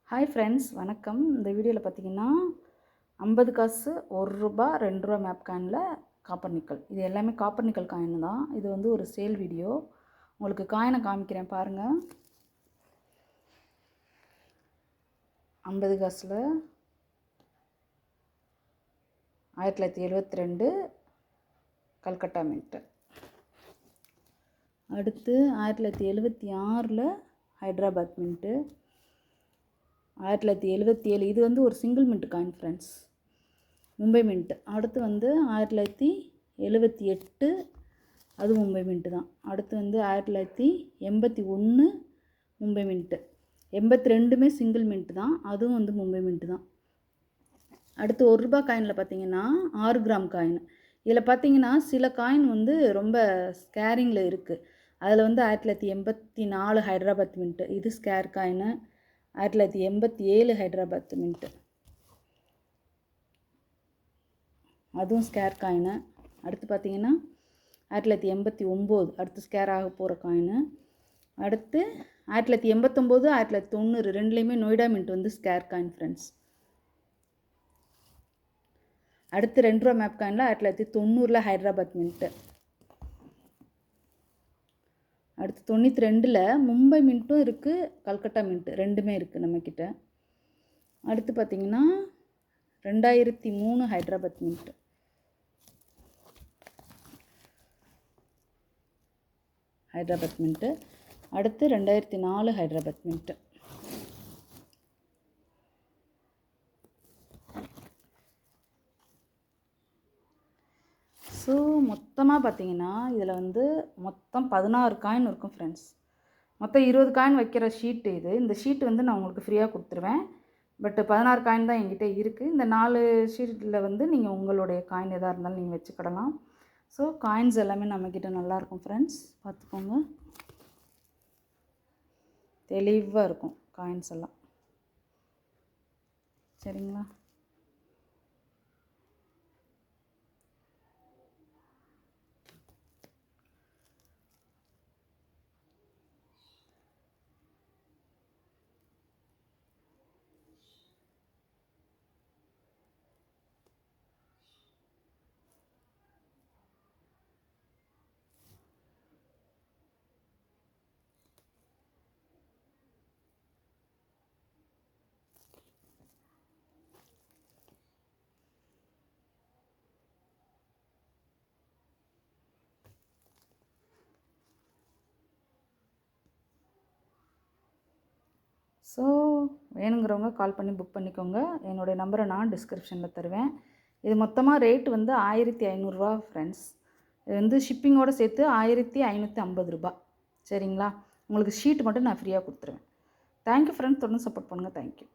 Hi friends, வணக்கம். இந்த வீடியோவில் பார்த்தீங்கன்னா 50 காசு, ₹1, ₹2 மேப் காயினில் காப்பர் நிக்கல். இது எல்லாமே காப்பர் நிக்கல் காயின் தான். இது வந்து ஒரு சேல் வீடியோ. உங்களுக்கு காயினை காமிக்கிறேன் பாருங்கள். 50 காசில் 1972 கல்கட்டா மின்ட்டு. அடுத்து 1976 ஹைதராபாத் மின்ட்டு. 1977 இது வந்து ஒரு single mint coin friends, Mumbai mint. அடுத்து வந்து 1978 அது மும்பை மின்ட்டு தான். அடுத்து வந்து 1981 மும்பை மின்ட்டு. 82மே சிங்கிள் மின்ட்டு தான், அதுவும் வந்து மும்பை மின்ட்டு தான். அடுத்து ₹1 காயினில் பார்த்தீங்கன்னா 6 கிராம் காயின். இதில் பார்த்தீங்கன்னா சில காயின் வந்து ரொம்ப ஸ்கேரிங்கில் இருக்குது. அதில் வந்து 1984 ஹைதராபாத் மின்ட்டு, இது ஸ்கேர் காயினு. 1987 ஹைதராபாத் மின்ட்டு, அதுவும் ஸ்கேர் காயினு. அடுத்து பார்த்தீங்கன்னா 1989 அடுத்து ஸ்கேர் ஆக போகிற காயினு. அடுத்து 1989 1990 ரெண்டுலேயுமே நொய்டா மின்ட் வந்து ஸ்கேர் காயின் ஃப்ரெண்ட்ஸ். அடுத்து ₹2 மேப் காயினில் 1990 ஹைதராபாத் மின்ட்டு. அடுத்து 92 மும்பை மின்ட்டும் இருக்குது, கல்கட்டா மின்ட்டு ரெண்டுமே இருக்குது நம்மக்கிட்ட. அடுத்து பார்த்திங்கன்னா 2003 ஹைதராபாத் மின்ட்டு. அடுத்து 2004 ஹைதராபாத் மின்ட்டு. ஸோ மொத்தமாக பார்த்தீங்கன்னா இதில் வந்து மொத்தம் 16 காயின் இருக்கும் ஃப்ரெண்ட்ஸ். மொத்தம் 20 காயின் வைக்கிற ஷீட்டு இது. இந்த ஷீட்டு வந்து நான் உங்களுக்கு ஃப்ரீயாக கொடுத்துருவேன். பட் 16 காயின் தான் என்கிட்ட இருக்குது. இந்த 4 ஷீட்டில் வந்து நீங்கள் உங்களுடைய காயின் எதாக இருந்தாலும் நீங்கள் வச்சுக்கிடலாம். ஸோ காயின்ஸ் எல்லாமே நம்மக்கிட்ட நல்லாயிருக்கும் ஃப்ரெண்ட்ஸ், பார்த்துக்கோங்க. தெளிவாக இருக்கும் காயின்ஸ் எல்லாம், சரிங்களா? ஸோ வேணுங்கிறவங்க கால் பண்ணி புக் பண்ணிக்கோங்க. என்னுடைய நம்பரை நான் டிஸ்கிரிப்ஷனில் தருவேன். இது மொத்தமாக ரேட்டு வந்து ₹1500 ஃப்ரெண்ட்ஸ். இது வந்து ஷிப்பிங்கோடு சேர்த்து ₹1550. சரிங்களா? உங்களுக்கு ஷீட் மட்டும் நான் ஃப்ரீயாக கொடுத்துருவேன். தேங்க்யூ ஃப்ரெண்ட்ஸ், தொடர்ந்து சப்போர்ட் பண்ணுங்கள். தேங்க்யூ.